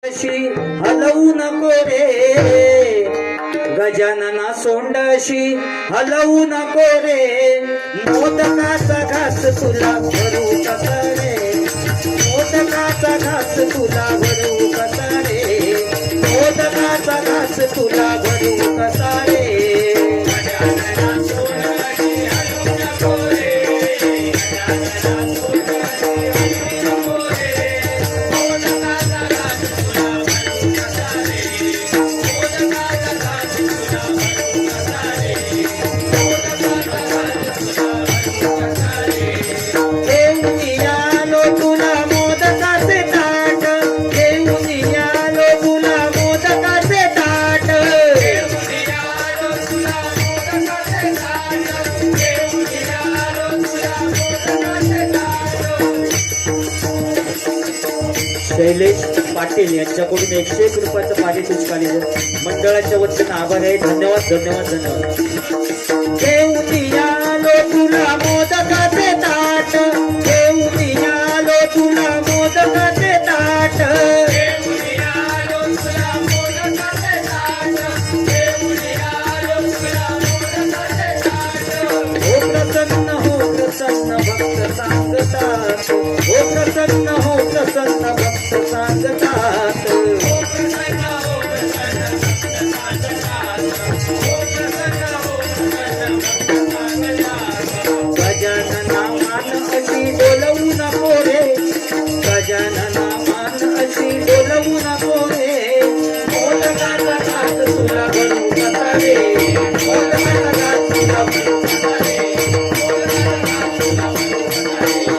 हलवू नको रे गजानना सोंडाशी हलवू नको रे मोदकाचा घास तुला भरू कसा रे मोदकाचा घास तुला भरू कसा रे मोदकाचा घास तुला भरू कसा रे गजानना सोंडाशी हलवू नको रे गजानना सोंडाशी हलवू नको रे मोदकाचा घास तुला भरू कसा रे मोदकाचा घास तुला भरू कसा रे मोदकाचा घास तुला भरू कसा रे घेऊन आलो तुला मोदकाचे ताट घेऊन आलो तुला मोदकाचे ताट घेऊन आलो तुला मोदकाचे ताट घेऊन आलो तुला मोदकाचे ताट शैलेश पाटील यांच्याकडून 101 रुपयाचं पारितोषिक आलेलं मंडळाच्या वतीनं आभार आहे. धन्यवाद धन्यवाद धन्यवाद. घेऊन आलो तुला मोदकाचे ताट घेऊन आलो तुला मोदकाचे ताट घेऊन आलो तुला मोदकाचे ताट घेऊन आलो तुला मोदकाचे ताट हो प्रसन्न भक्त सांगतात हो प्रसन्न भक्त सांगतात हो प्रसन्न गजानना मान अशी डोलवू नको रे गजानना मान अशी डोलवू नको रे मोदकाचा घास तुला भरू कसा रे मोदकाचा घास तुला भरू कसा रे मोदकाचा घास तुला भरू कसा रे